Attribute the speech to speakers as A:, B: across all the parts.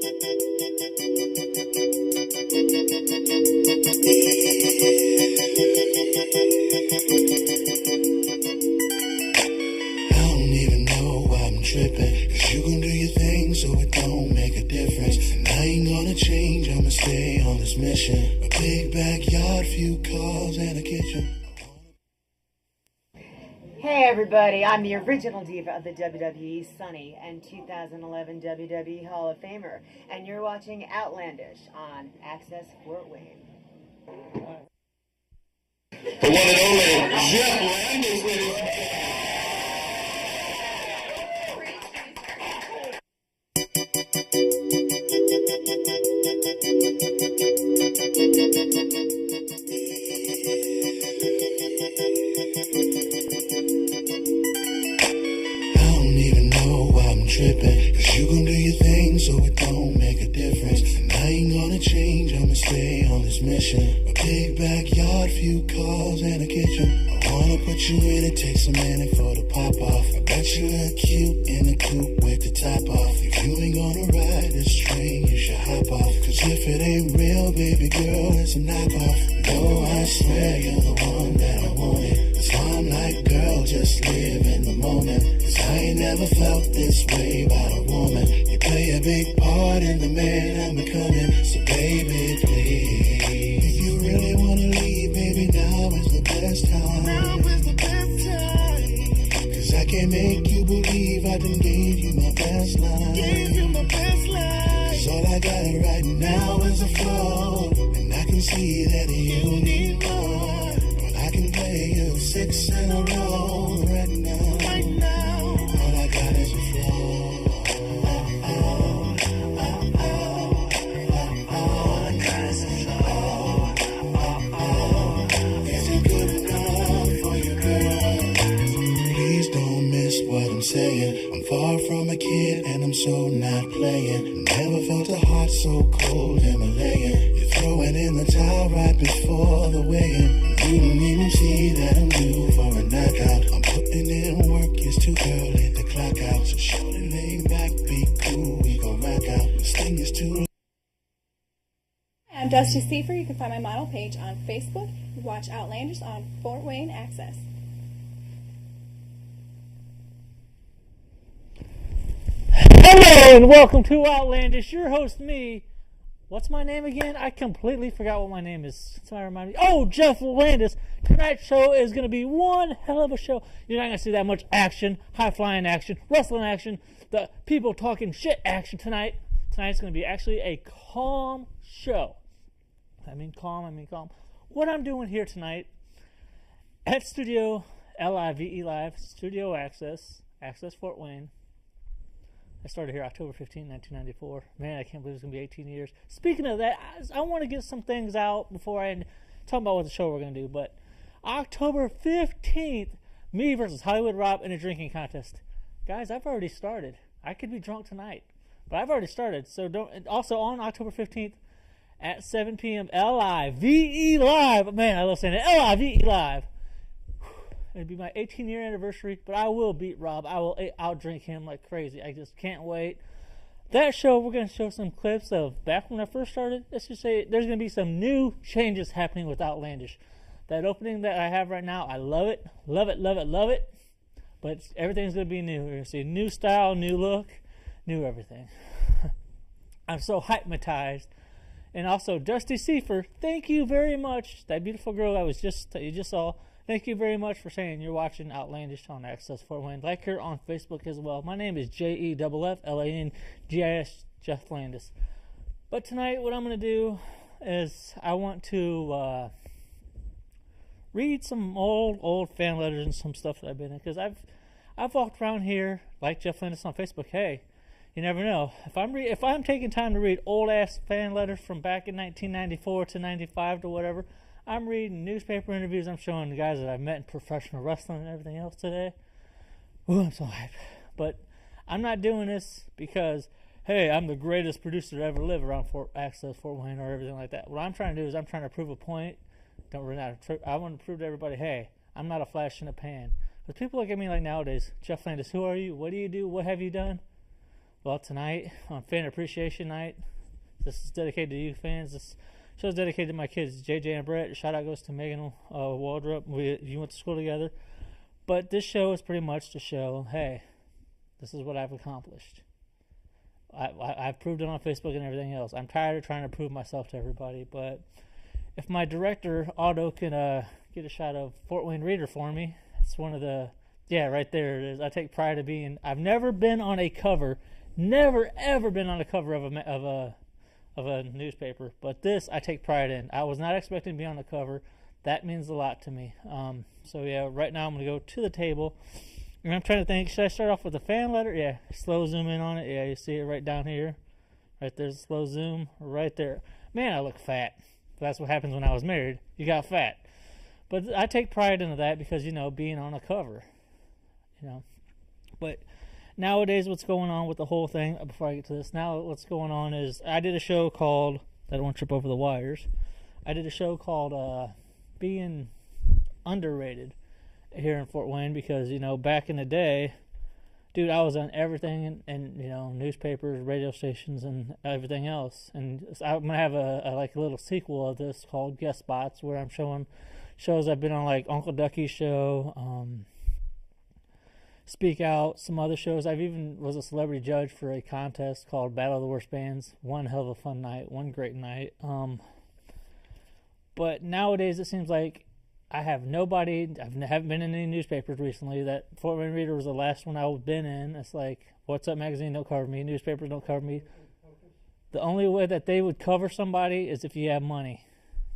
A: don't even know why I'm tripping, 'cause you gon' do your thing so it don't make a difference. And I ain't gonna change, I'ma stay on this mission. A big backyard, few cars and a kitchen.
B: Hey everybody, I'm the original diva of the WWE, Sunny, and 2011 WWE Hall of Famer, and you're watching Outlandish on Access Fort Wayne.
A: The one and only Jeff Landis, ladies and tripping, 'cause you gon' do your thing so it don't make a difference. And I ain't gonna change, I'ma stay on this mission. A big backyard, few cars and a kitchen. I wanna put you in it, takes a minute for the pop off. I bet you look cute in a coupe with the top off. If you ain't gonna ride this train, you should hop off. 'Cause if it ain't real, baby girl, it's a knockoff. No, I swear you're the one that I wanted. So I'm like, girl, just live in the moment. 'Cause I ain't never felt this way about a woman. You play a big part in the man I'm becoming. So baby, please, if you really wanna leave, baby, now is the best time. Now is the best time. 'Cause I can't make you believe I done gave you my best line. Gave you my best line. 'Cause all I got right now is a flow. And I can see that you need more. But I can play you 6 in a row right now. Right now. All I got is a flow. What I'm saying, I'm far from a kid and I'm so not playing. Never felt a heart so cold Himalayan. You're throwing in the towel right before the weigh-in. You don't even see that I'm due for a knockout. I'm putting in work, it's too early to clock out. So shorty, lay back, be cool, we gon' rock out. This thing is too.
C: I'm Dusty Seafer. You can find my model page on Facebook. Watch Outlandish on Fort Wayne Access.
D: Hello and welcome to Outlandish. Your host, me. What's my name again? I completely forgot what my name is. Somebody remind me. Oh, Jeff Landis. Tonight's show is going to be one hell of a show. You're not going to see that much action, high-flying action, wrestling action, the people talking shit action tonight. Tonight's going to be actually a calm show. I mean calm. What I'm doing here tonight at Studio Live, Studio Access Fort Wayne. I started here October 15, 1994. Man, I can't believe it's going to be 18 years. Speaking of that, I want to get some things out before I talk about what the show we're going to do. But October 15th, me versus Hollywood Rob in a drinking contest. Guys, I've already started. I could be drunk tonight, but I've already started. So don't. Also on October 15th at 7 p.m. Live. Man, I love saying it. Live. It'll be my 18-year anniversary, but I will beat Rob. I'll drink him like crazy. I just can't wait. That show, we're going to show some clips of back when I first started. Let's just say there's going to be some new changes happening with Outlandish. That opening that I have right now, I love it. Love it. But everything's going to be new. We're going to see new style, new look, new everything. I'm so hypnotized. And also, Dusty Seafer, thank you very much. That beautiful girl that you just saw. Thank you very much for saying you're watching Outlandish on Access Fort Wayne. Like her on Facebook as well. My name is JEFFLANGIS, Jeff Landis. But tonight, what I'm going to do is I want to read some old fan letters and some stuff that I've been in. Because I've walked around here like Jeff Landis on Facebook. Hey, you never know. If I'm taking time to read old ass fan letters from back in 1994 to 95 to whatever, I'm reading newspaper interviews. I'm showing the guys that I've met in professional wrestling and everything else today. Ooh, I'm so hyped. But I'm not doing this because, hey, I'm the greatest producer to ever live around Access Fort Wayne or everything like that. What I'm trying to do is I'm trying to prove a point. I want to prove to everybody, hey, I'm not a flash in a pan. Because people look at me like nowadays, Jeff Landis, who are you? What do you do? What have you done? Well, tonight on Fan Appreciation Night, this is dedicated to you fans. This show is dedicated to my kids, JJ and Brett. Shout out goes to Megan Waldrop. You went to school together. But this show is pretty much to show, hey, this is what I've accomplished. I've proved it on Facebook and everything else. I'm tired of trying to prove myself to everybody, but if my director, Otto, can get a shot of Fort Wayne Reader for me, it's one of the, yeah, right there it is. I take pride of being, I've never been on a cover, never ever been on a cover of a newspaper, but this I take pride in. I was not expecting to be on the cover. That means a lot to me. So yeah, right now I'm going to go to the table. And I'm trying to think, should I start off with a fan letter? Yeah, slow zoom in on it. Yeah, you see it right down here. Right there's a slow zoom right there. Man, I look fat. That's what happens when I was married. You got fat. But I take pride into that because, being on a cover. But nowadays what's going on with the whole thing, before I get to this, now what's going on is I did a show called, I don't want to trip over the wires. I did a show called Being Underrated here in Fort Wayne because, back in the day, dude, I was on everything and newspapers, radio stations, and everything else. And I'm going to have a little sequel of this called Guest Spots where I'm showing shows I've been on, like Uncle Ducky's show, Speak Out, some other shows. I've even was a celebrity judge for a contest called Battle of the Worst Bands. One hell of a fun night, one great night. But nowadays it seems like I have nobody. I haven't been in any newspapers recently. That Fort Wayne Reader was the last one I've been in. It's like, What's Up Magazine don't cover me. Newspapers don't cover me. The only way that they would cover somebody is if you have money.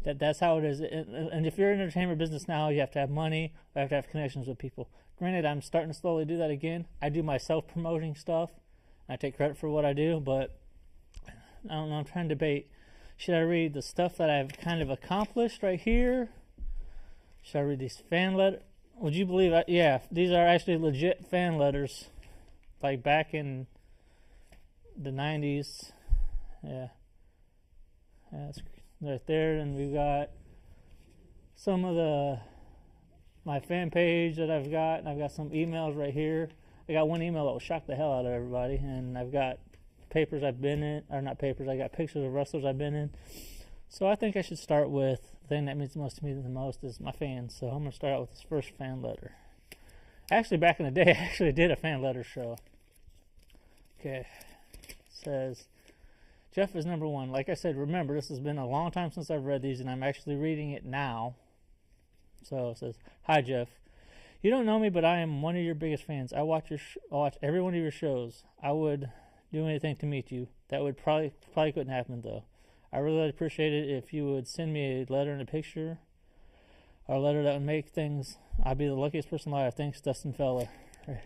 D: That's how it is. And if you're in the entertainment business now, you have to have money. You have to have connections with people. Granted, I'm starting to slowly do that again. I do my self-promoting stuff. I take credit for what I do, but I don't know. I'm trying to debate. Should I read the stuff that I've kind of accomplished right here? Should I read these fan letters? Would you believe that? Yeah, these are actually legit fan letters. Like back in the 90s. Yeah. That's right there. And we've got some of my fan page that I've got. And I've got some emails right here. I got one email that will shock the hell out of everybody. And I've got papers I've been in. Or not papers. I got pictures of wrestlers I've been in. So I think I should start with the thing that means most to me the most is my fans. So I'm going to start out with this first fan letter. Actually, back in the day, I actually did a fan letter show. Okay. It says, Jeff is number one. Like I said, remember, this has been a long time since I've read these, and I'm actually reading it now. So it says, Hi, Jeff. You don't know me, but I am one of your biggest fans. I watch every one of your shows. I would do anything to meet you. That would probably couldn't happen, though. I really appreciate it if you would send me a letter and a picture, or a letter that would make things. I'd be the luckiest person alive. Thanks, Dustin Fella. Right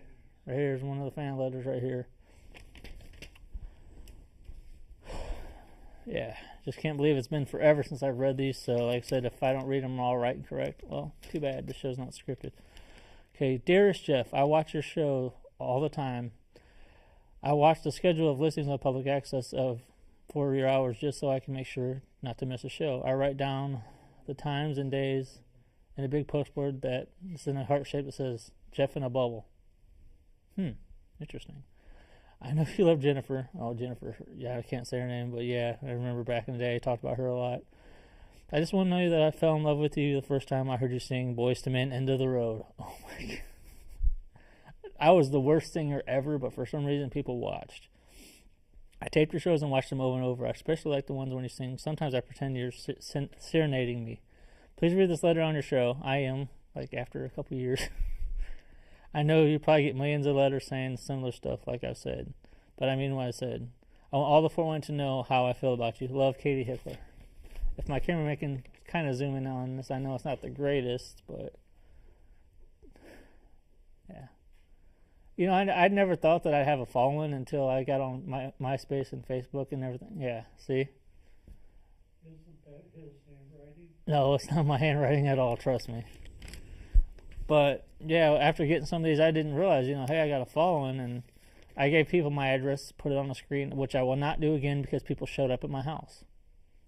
D: here's one of the fan letters right here. Yeah, just can't believe it's been forever since I've read these. So, like I said, if I don't read them all right and correct, well, too bad. The show's not scripted. Okay, dearest Jeff, I watch your show all the time. I watch the schedule of listings on public access for your hours just so I can make sure not to miss a show. I write down the times and days in a big postboard that is in a heart shape that says Jeff in a bubble. Interesting. I know you love Jennifer. Oh, Jennifer. Yeah, I can't say her name, but yeah, I remember back in the day I talked about her a lot. I just want to know that I fell in love with you the first time I heard you sing Boys to Men, End of the Road. Oh my God. I was the worst singer ever, but for some reason people watched. I taped your shows and watched them over and over. I especially like the ones when you sing. Sometimes I pretend you're serenading me. Please read this letter on your show. I am, after a couple years. I know you probably get millions of letters saying similar stuff, like I said. But I mean what I said. I want all the 401 to know how I feel about you. Love, Katie Hickler. If my cameraman can kind of zoom in on this, I know it's not the greatest, but yeah. I'd never thought that I'd have a following until I got on my MySpace and Facebook and everything. Yeah, see?
E: Isn't that his handwriting?
D: No, it's not my handwriting at all, trust me. But, yeah, after getting some of these, I didn't realize, hey, I got a following, and I gave people my address, put it on the screen, which I will not do again because people showed up at my house.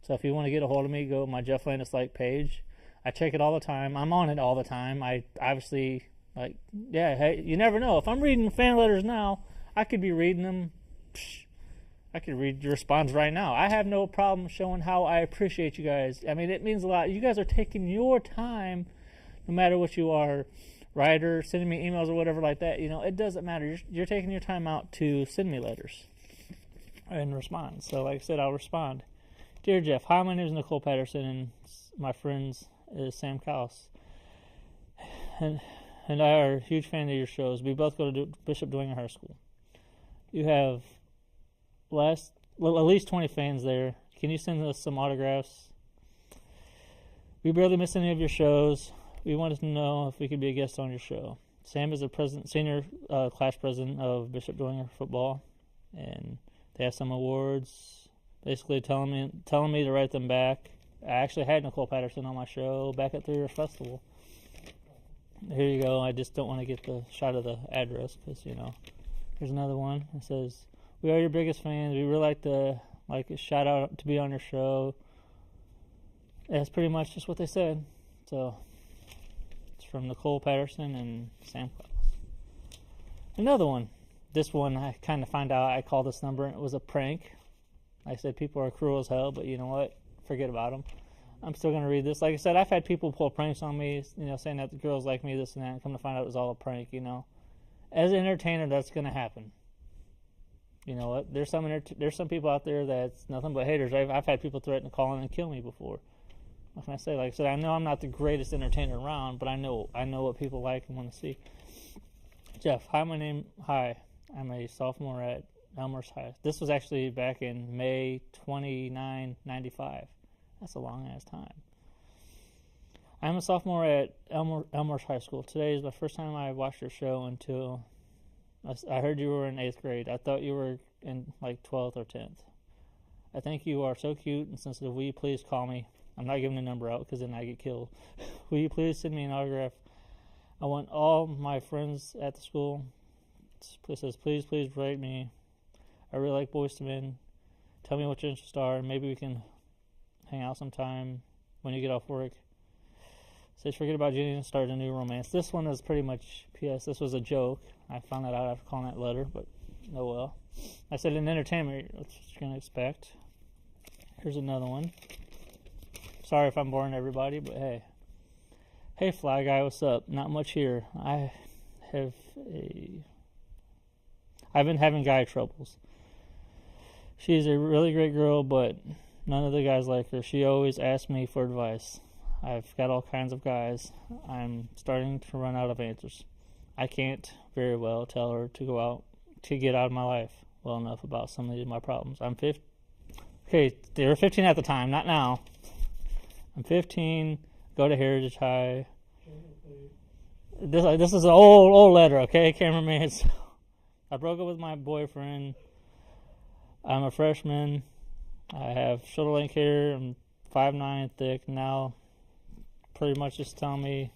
D: So if you want to get a hold of me, go to my Jeff Landis page. I check it all the time. I'm on it all the time. I obviously... hey, you never know. If I'm reading fan letters now, I could be reading them I could read your response right now. I have no problem showing how I appreciate you guys. I mean, it means a lot. You guys are taking your time, no matter what you are, writer, sending me emails or whatever like that. It doesn't matter. You're taking your time out to send me letters and respond. So, like I said, I'll respond. Dear Jeff, hi, my name is Nicole Patterson, and my friends is Sam Kaus. And I are a huge fan of your shows. We both go to Bishop Dwenger High School. You have at least 20 fans there. Can you send us some autographs? We barely miss any of your shows. We wanted to know if we could be a guest on your show. Sam is the senior class president of Bishop Dwenger football, and they have some awards. Basically, telling me to write them back. I actually had Nicole Patterson on my show back at 3 Years Festival. Here you go. I just don't want to get the shot of the address because Here's another one. It says, "We are your biggest fans. We really like a shout out to be on your show." That's pretty much just what they said. So it's from Nicole Patterson and Sam Klaus. Another one. This one I kind of find out I called this number and it was a prank. I said people are cruel as hell, but you know what? Forget about them. I'm still going to read this. Like I said, I've had people pull pranks on me, saying that the girls like me, this and that, and come to find out it was all a prank, As an entertainer, that's going to happen. You know what? There's some people out there that's nothing but haters. I've had people threaten to call in and kill me before. What can I say? Like I said, I know I'm not the greatest entertainer around, but I know what people like and want to see. Jeff, hi, I'm a sophomore at Elmhurst High. This was actually back in May 29, 95. That's a long-ass time. I'm a sophomore at Elmhurst High School. Today is the first time I watched your show until I heard you were in 8th grade. I thought you were in like 12th or 10th. I think you are so cute and sensitive. Will you please call me? I'm not giving the number out because then I get killed. Will you please send me an autograph? I want all my friends at the school. It says, please write me. I really like Boys to Men. Tell me what your interests are. Maybe we can hang out sometime when you get off work. Says, forget about Jenny and start a new romance. This one is pretty much P.S. This was a joke. I found that out after calling that letter, but oh well. I said, in entertainment, that's what you're going to expect. Here's another one. Sorry if I'm boring everybody, but hey. Hey, Fly Guy, what's up? Not much here. I've been having guy troubles. She's a really great girl, but none of the guys like her. She always asks me for advice. I've got all kinds of guys. I'm starting to run out of answers. I can't very well tell her to get out of my life well enough about some of my problems. I'm 15. Okay, they were 15 at the time, not now. I'm 15, go to Heritage High. This is an old letter, okay, cameraman. I broke up with my boyfriend. I'm a freshman. I have shoulder-length hair. I'm 5'9" thick. Now, pretty much just tell me,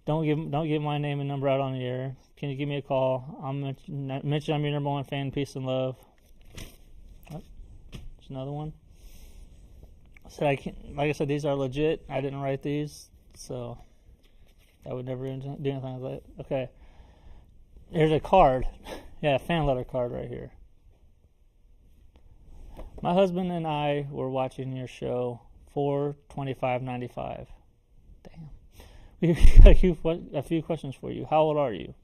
D: don't give my name and number out on the air. Can you give me a call? I'll mention I'm your number one fan. Peace and love. Oh, there's another one. So like I said, these are legit. I didn't write these, so I would never do anything like that. Okay. Here's a card. Yeah, a fan letter card right here. My husband and I were watching your show 4/25/95. Damn. We've got a few questions for you. How old are you?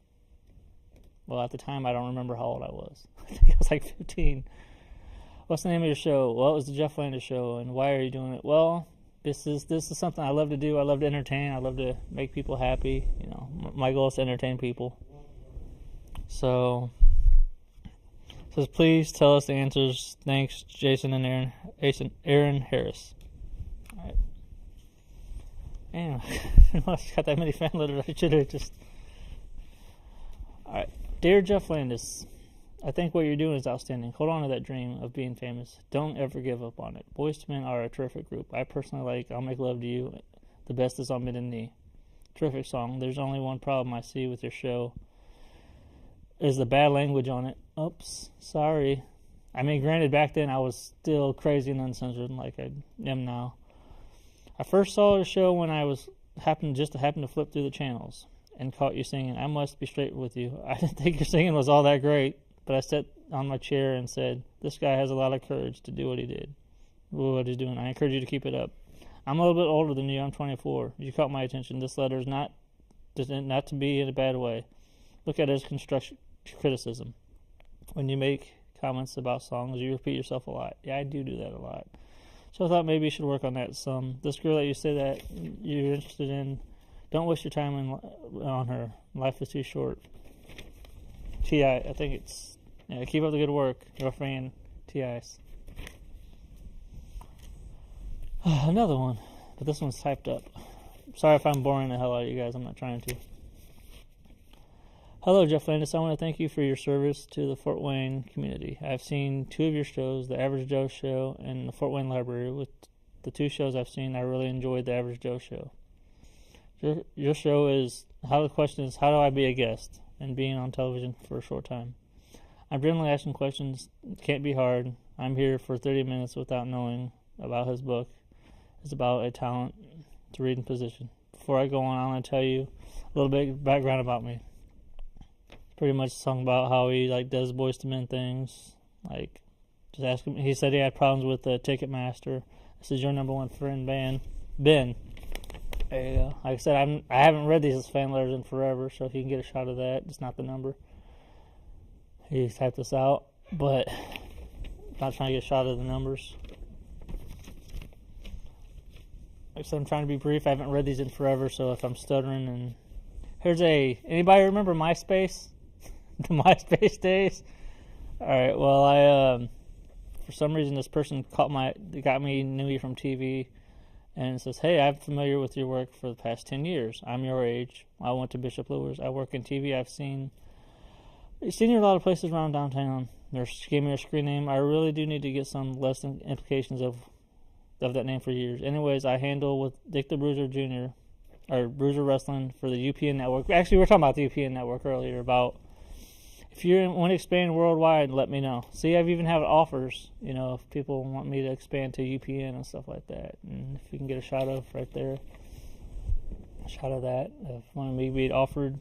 D: Well, at the time, I don't remember how old I was. I think I was like 15. What's the name of your show? Well, it was the Jeff Landis Show. And why are you doing it? Well, this is something I love to do. I love to entertain. I love to make people happy. My goal is to entertain people. So, it says, please tell us the answers. Thanks, Jason and Aaron Harris. All right. Damn, I got that many fan letters. I should have just. All right, dear Jeff Landis, I think what you're doing is outstanding. Hold on to that dream of being famous. Don't ever give up on it. Boys to Men are a terrific group. I personally like I'll Make Love to You. The best is on Bended Knee. Terrific song. There's only one problem I see with your show. Is the bad language on it. Oops, sorry. I mean, granted, back then I was still crazy and uncensored like I am now. I first saw the show when I happened to flip through the channels and caught you singing. I must be straight with you. I didn't think your singing was all that great. but I sat on my chair and said, this guy has a lot of courage to do what he did, what he's doing. I encourage you to keep it up. I'm a little bit older than you. I'm 24. You caught my attention. This letter is not to be in a bad way. Look at it as constructive criticism. When you make comments about songs, you repeat yourself a lot. Yeah, I do that a lot. So I thought maybe you should work on that some. This girl that you say that you're interested in, don't waste your time on her. Life is too short. T.I., I think it's... Yeah, keep up the good work. Your friend, T.I.'s. Another one, but this one's typed up. Sorry if I'm boring the hell out of you guys. I'm not trying to. Hello, Jeff Landis. I want to thank you for your service to the Fort Wayne community. I've seen 2 of your shows, The Average Joe Show and the Fort Wayne Library. With the 2 shows I've seen, I really enjoyed The Average Joe Show. Your show is, the question is, how do I be a guest and being on television for a short time? I'm generally asking questions. It can't be hard. I'm here for 30 minutes without knowing about his book. It's about a talent to read in position. Before I go on, I want to tell you a little bit of background about me. Pretty much a song about how he does Boys to Men things. Just ask him. He said he had problems with Ticketmaster. This is your number one friend, Ben. There you go. Like I said, I haven't read these fan letters in forever, so if you can get a shot of that, it's not the number. He typed this out, but I'm not trying to get a shot of the numbers. Like I said, I'm trying to be brief. I haven't read these in forever, so if I'm stuttering and... Anybody remember MySpace? The MySpace days? Alright, well, for some reason this person knew me from TV, and it says, hey, I'm familiar with your work for the past 10 years. I'm your age. I went to Bishop Lewis. I work in TV. I've seen you in a lot of places around downtown. They gave me a screen name. I really do need to get some lesson implications of that name for years. Anyways, I handle with Dick the Bruiser Jr., or Bruiser Wrestling for the UPN Network. Actually, we were talking about the UPN Network earlier, about if you want to expand worldwide, let me know. See, I've even had offers, if people want me to expand to UPN and stuff like that. And if you can get a shot of right there, a shot of that, if wanting me being offered,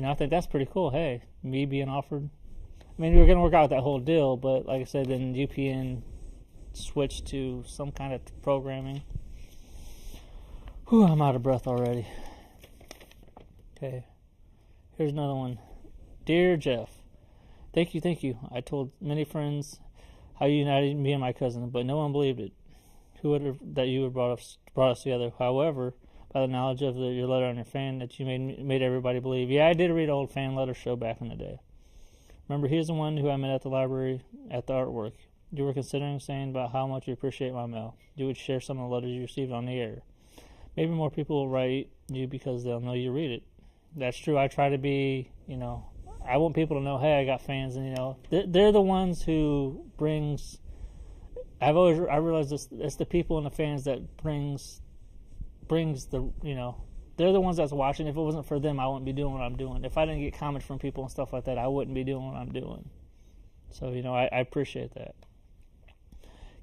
D: I think that's pretty cool. Hey, me being offered. I mean, we're going to work out that whole deal, but like I said, then UPN switched to some kind of programming. Whew, I'm out of breath already. Okay, here's another one. Dear Jeff, thank you. I told many friends how you united me and my cousin, but no one believed it. Who would have that you had brought us together? However, by the knowledge of your letter on your fan, that you made everybody believe. Yeah, I did read an old fan letter show back in the day. Remember, he's the one who I met at the library at the artwork. You were considering saying about how much you appreciate my mail. You would share some of the letters you received on the air. Maybe more people will write you because they'll know you read it. That's true. I try to be, I want people to know, hey, I got fans, and they're the ones who brings. I realize this. It's the people and the fans that brings the. They're the ones that's watching. If it wasn't for them, I wouldn't be doing what I'm doing. If I didn't get comments from people and stuff like that, I wouldn't be doing what I'm doing. So I appreciate that.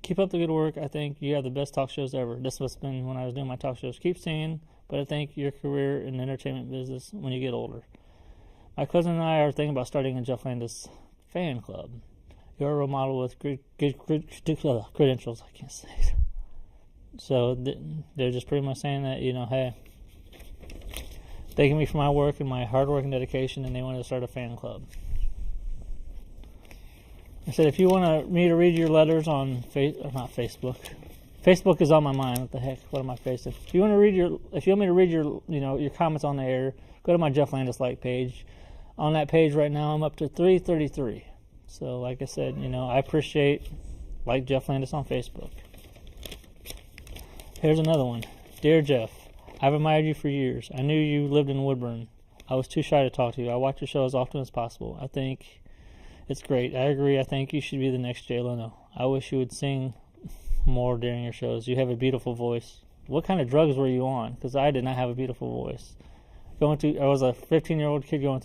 D: Keep up the good work. I think you have the best talk shows ever. This must have been when I was doing my talk shows. Keep singing, but I think your career in the entertainment business when you get older. My cousin and I are thinking about starting a Jeff Landis fan club. You're a role model with good credentials. I can't say it. So they're just pretty much saying that, hey, thanking me for my work and my hard work and dedication, and they want to start a fan club. I said, if you want me to read your letters on not Facebook. Facebook is on my mind. What the heck? What am I facing? If you want me to read your comments on the air, go to my Jeff Landis like page. On that page right now, I'm up to 333. So, like I said, I appreciate Jeff Landis on Facebook. Here's another one. Dear Jeff, I've admired you for years. I knew you lived in Woodburn. I was too shy to talk to you. I watch your show as often as possible. I think it's great. I agree. I think you should be the next Jay Leno. I wish you would sing more during your shows. You have a beautiful voice. What kind of drugs were you on? Because I did not have a beautiful voice. I was a 14-year-old kid going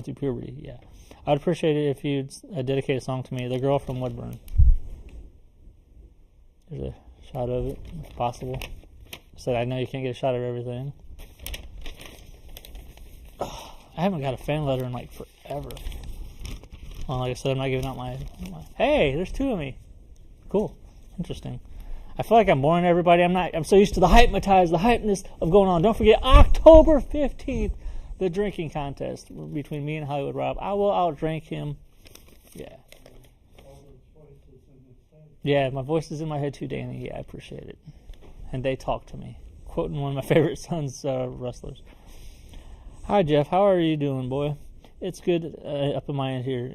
D: through puberty. Yeah, I'd appreciate it if you'd dedicate a song to me. The Girl from Woodburn. There's a shot of it, if possible. I said I know you can't get a shot of everything. I haven't got a fan letter in forever. Well, like I said, I'm not giving out my... Hey, there's two of me. Cool. Interesting. I feel like I'm boring everybody. I'm so used to the hypeness of going on. Don't forget, October 15th, the drinking contest between me and Hollywood Rob. I will outdrink him. Yeah. Yeah, my voice is in my head too, Danny. Yeah, I appreciate it. And they talk to me. Quoting one of my favorite sons' wrestlers. Hi, Jeff. How are you doing, boy? It's good up in my end here.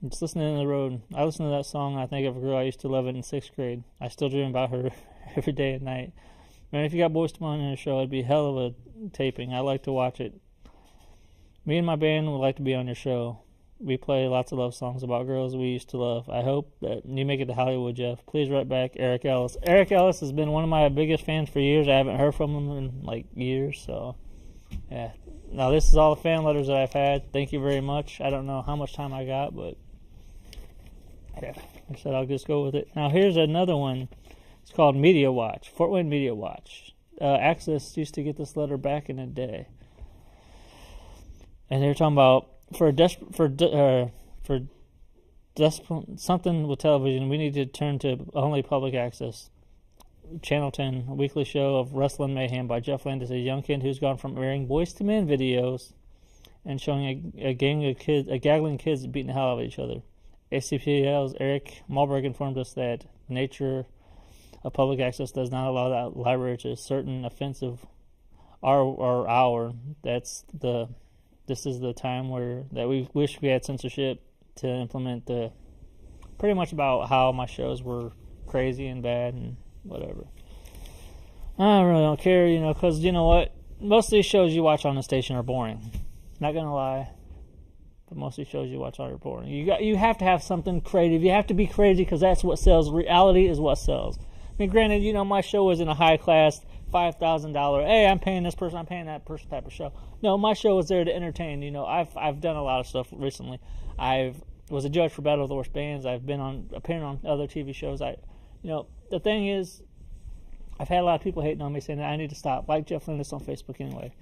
D: Just listening on the road. I listen to that song. I think of a girl I used to love it in 6th grade. I still dream about her every day and night. Man, if you got Boys to Men on the show, it'd be hell of a taping. I like to watch it. Me and my band would like to be on your show. We play lots of love songs about girls we used to love. I hope that you make it to Hollywood, Jeff. Please write back, Eric Ellis. Eric Ellis has been one of my biggest fans for years. I haven't heard from him in like years, so yeah. Now this is all the fan letters that I've had. Thank you very much. I don't know how much time I got, but yeah, like I said, I'll just go with it. Now here's another one. It's called Media Watch, Fort Wayne Media Watch. Access used to get this letter back in the day, and they're talking about something with television. We need to turn to only public access. Channel 10, a weekly show of Wrestling Mayhem by Jeff Landis, a young kid who's gone from airing Boys to Men videos and showing a gaggling kids beating the hell out of each other. ACPL's Eric Malberg informed us that the nature of public access does not allow that library to certain offensive hour. This is the time that we wish we had censorship to implement pretty much about how my shows were crazy and bad and whatever. I really don't care, because you know what? Most of these shows you watch on the station are boring. Not gonna lie, but most of these shows you watch are boring. You have to have something creative. You have to be crazy because that's what sells. Reality is what sells. I mean, granted, my show isn't a high class $5,000. Hey, I'm paying this person, I'm paying that person type of show. No, my show is there to entertain. I've done a lot of stuff recently. I was a judge for Battle of the Worst Bands. I've been appearing on other TV shows. The thing is, I've had a lot of people hating on me saying that I need to stop, like Jeff Landis on Facebook anyway.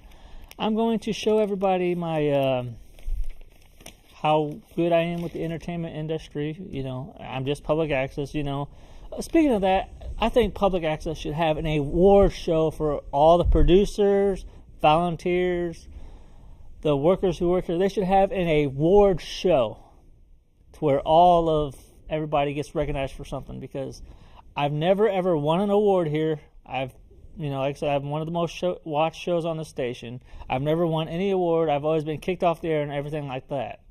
D: I'm going to show everybody my how good I am with the entertainment industry. I'm just public access. Speaking of that, I think public access should have an award show for all the producers, volunteers, the workers who work here. They should have an award show to where everybody gets recognized for something, because I've never ever won an award here. Like I said, I'm one of the most watched shows on the station. I've never won any award. I've always been kicked off the air and everything like that.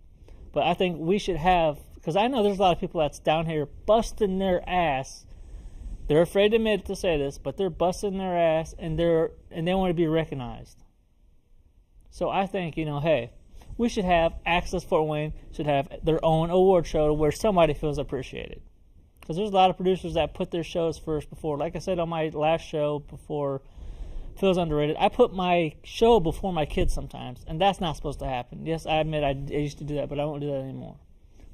D: But I think we should have, because I know there's a lot of people that's down here busting their ass. They're afraid to admit to say this, but they're busting their ass and they want to be recognized. So I think, hey, we should have Access Fort Wayne should have their own award show where somebody feels appreciated. Because there's a lot of producers that put their shows first before. Like I said on my last show before Feels Underrated, I put my show before my kids sometimes, and that's not supposed to happen. Yes, I admit I used to do that, but I won't do that anymore.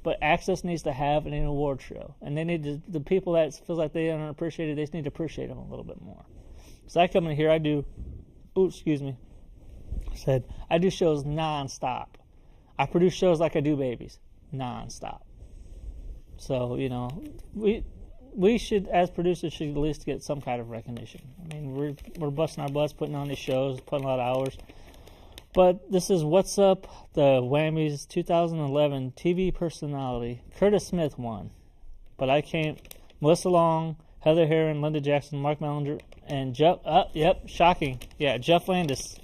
D: But Access needs to have an award show, and they need the people that feel like they aren't appreciated, they just need to appreciate them a little bit more. So I come in here, I do shows non-stop. I produce shows like I do babies, non-stop. So, we should, as producers, should at least get some kind of recognition. I mean, we're busting our butts, putting on these shows, putting a lot of hours. But this is What's Up, the Whammy's 2011 TV personality. Curtis Smith won. But I can't. Melissa Long, Heather Heron, Linda Jackson, Mark Mellinger, and shocking. Yeah, Jeff Landis.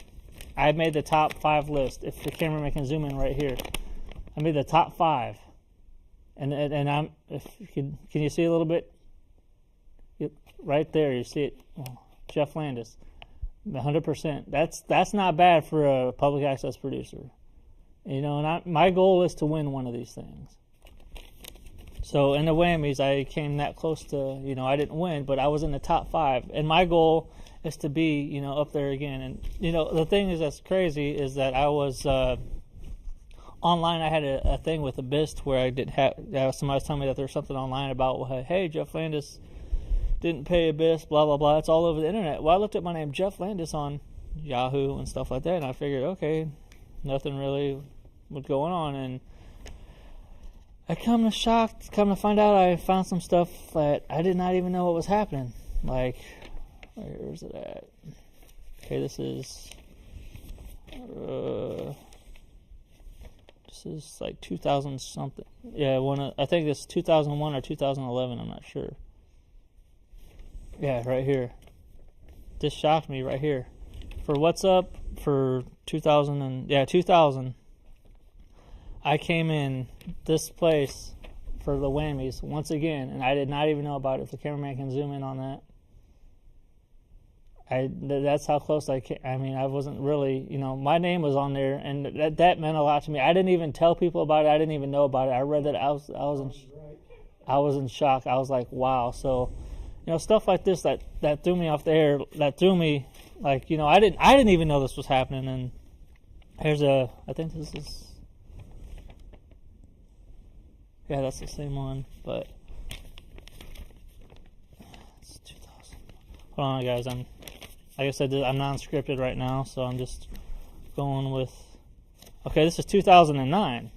D: I made the top 5 list. If the cameraman can zoom in right here. I made the top 5. And can you see a little bit? Yep, right there, you see it. Oh, Jeff Landis. 100%. That's not bad for a public access producer, And my goal is to win one of these things. So in the Whammies, I came that close to. I didn't win, but I was in the top 5, and my goal is to be, up there again. And the thing is that's crazy is that I was online. I had a thing with Abyss where I did have somebody was telling me that there's something online about, hey, Jeff Landis didn't pay Abyss, blah, blah, blah. It's all over the internet. Well, I looked at my name, Jeff Landis, on Yahoo and stuff like that, and I figured, okay, nothing really was going on. And I come to find out I found some stuff that I did not even know what was happening. Like, where is it at? Okay, this is like 2000 something. Yeah, I think it's 2001 or 2011. I'm not sure. Yeah, right here. This shocked me right here. For what's up for 2000. I came in this place for the whammies once again, and I did not even know about it. If the cameraman can zoom in on that. That's how close I came. I mean, I wasn't really, my name was on there, and that meant a lot to me. I didn't even tell people about it. I didn't even know about it. I read that I was in shock. I was like, wow. So, stuff like this that threw me off the air. That threw me, like, I didn't even know this was happening. And here's I think this is, yeah, that's the same one, but it's 2000. Hold on, guys. Like I said, I'm non-scripted right now, so I'm just going with... Okay, this is 2009.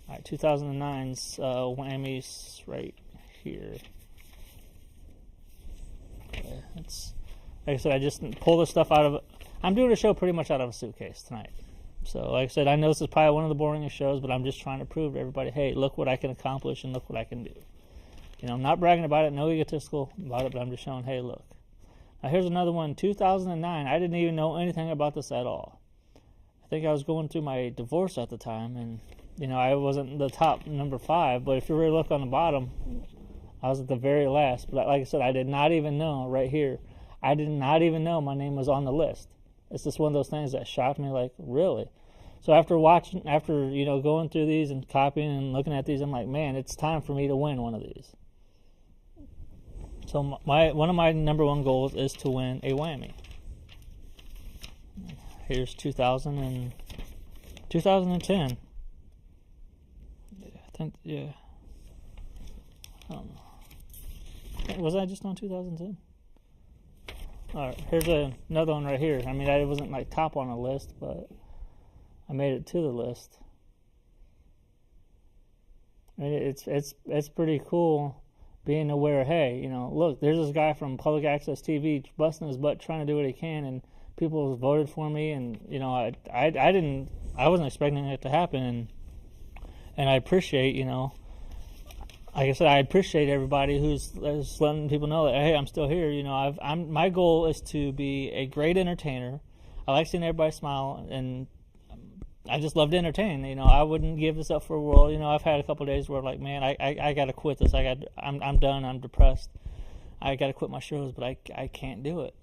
D: All right, 2009's whammies right here. Okay, like I said, I just pulled this stuff out of... I'm doing a show pretty much out of a suitcase tonight. So, like I said, I know this is probably one of the boringest shows, but I'm just trying to prove to everybody, hey, look what I can accomplish and look what I can do. I'm not bragging about it, no egotistical about it, but I'm just showing, hey, look. Now, here's another one, 2009. I didn't even know anything about this at all. I think I was going through my divorce at the time, and, I wasn't the top number 5, but if you really look on the bottom, I was at the very last. But like I said, I did not even know right here. I did not even know my name was on the list. It's just one of those things that shocked me, like, really? So after going through these and copying and looking at these, I'm like, man, it's time for me to win one of these. So one of my number 1 goals is to win a whammy. Here's 2010. Yeah, I think, yeah. I don't know. Was I just on 2010? All right, here's another one right here. I mean, I wasn't like top on the list, but I made it to the list. I mean, it's pretty cool. Being aware, hey, look, there's this guy from public access TV busting his butt trying to do what he can, and people voted for me, and I wasn't expecting it to happen, and I appreciate, like I said, I appreciate everybody who's letting people know that, hey, I'm still here. My goal is to be a great entertainer. I like seeing everybody smile, and I just love to entertain. I wouldn't give this up for a world. I've had a couple of days where I'm like, man, I got to quit this. I'm done. I'm depressed. I got to quit my shows, but I can't do it.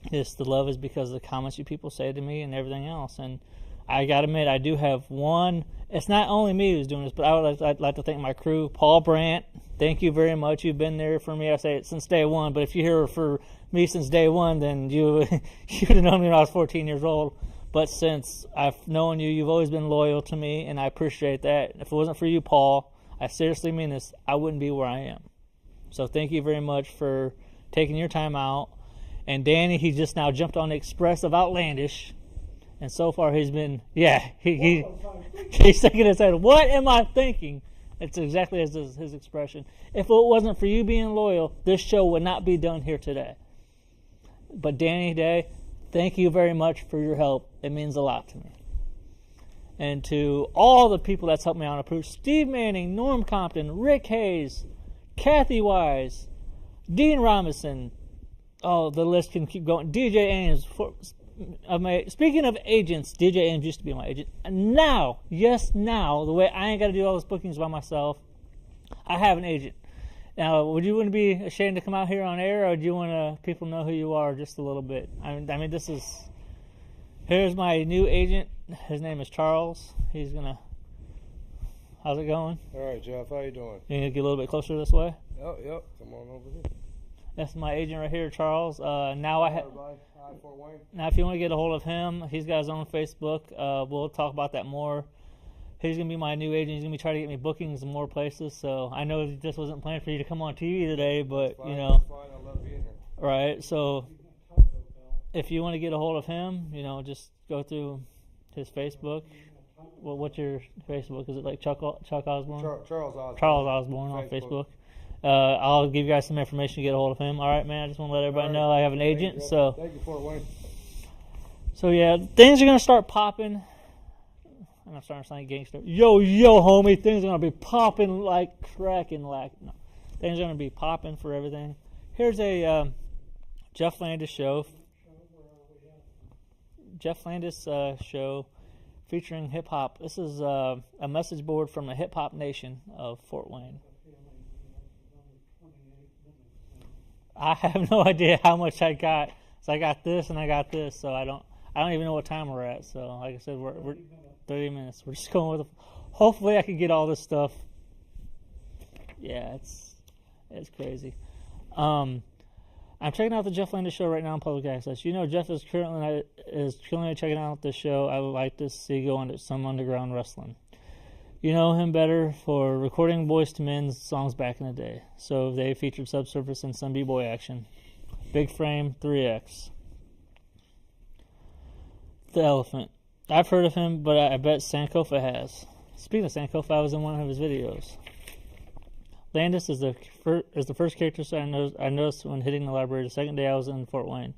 D: The love is because of the comments you people say to me and everything else. And I got to admit, I do have one. It's not only me who's doing this, but I'd like to thank my crew. Paul Brandt, thank you very much. You've been there for me. I say it since day one, but if you're here for me since day one, then you would have known me when I was 14 years old. But since I've known you, you've always been loyal to me, and I appreciate that. If it wasn't for you, Paul, I seriously mean this, I wouldn't be where I am. So thank you very much for taking your time out. And Danny, he just now jumped on the express of Outlandish. And so far he's been, he's thinking his head, what am I thinking? It's exactly as his expression. If it wasn't for you being loyal, this show would not be done here today. But Danny Day, thank you very much for your help. It means a lot to me. And to all the people that's helped me out on Approach, Steve Manning, Norm Compton, Rick Hayes, Kathy Wise, Dean Robinson, the list can keep going. DJ Ames. Speaking of agents, DJ Ames used to be my agent. Now, the way I ain't got to do all those bookings by myself, I have an agent. Now, would you want to be ashamed to come out here on air, or do you want people know who you are just a little bit? I mean, here's my new agent. His name is Charles. He's going to, how's it going?
F: All right, Jeff, how you doing?
D: You going to get a little bit closer this way?
F: Yep, come on over here.
D: That's my agent right here, Charles. Now if you want to get a hold of him, he's got his own Facebook. We'll talk about that more. He's going to be my new agent. He's going to be trying to get me bookings in more places. So I know this wasn't planned for you to come on TV today, but,
F: Fine, I love being here.
D: Right, so if you want to get a hold of him, just go through his Facebook. Well, what's your Facebook? Is it like Chuck Osborne?
F: Charles Osborne.
D: Charles Osborne on Facebook. I'll give you guys some information to get a hold of him. All right, man. I just want to let everybody know I have an agent.
F: Thank you, Fort Wayne.
D: So yeah, things are gonna start popping. And I'm starting to sound gangster. Yo, homie, things are gonna be popping like cracking like. No, things are gonna be popping for everything. Here's a Jeff Landis show. Jeff Landis show featuring hip hop. This is a message board from the hip hop nation of Fort Wayne. I have no idea how much I got. So I got this and I got this. So I don't even know what time we're at. So like I said, we're 30 minutes. We're just going with. Hopefully I can get all this stuff. Yeah, it's crazy. I'm checking out the Jeff Landis show right now on public access. You know, Jeff is currently checking out this show. I would like to see go into some underground wrestling. You know him better for recording Boyz II Men's songs back in the day. So they featured Subsurface and some B-boy action. Big Frame 3X. The Elephant. I've heard of him, but I bet Sankofa has. Speaking of Sankofa, I was in one of his videos. Landis is the first character I noticed when hitting the library the second day I was in Fort Wayne.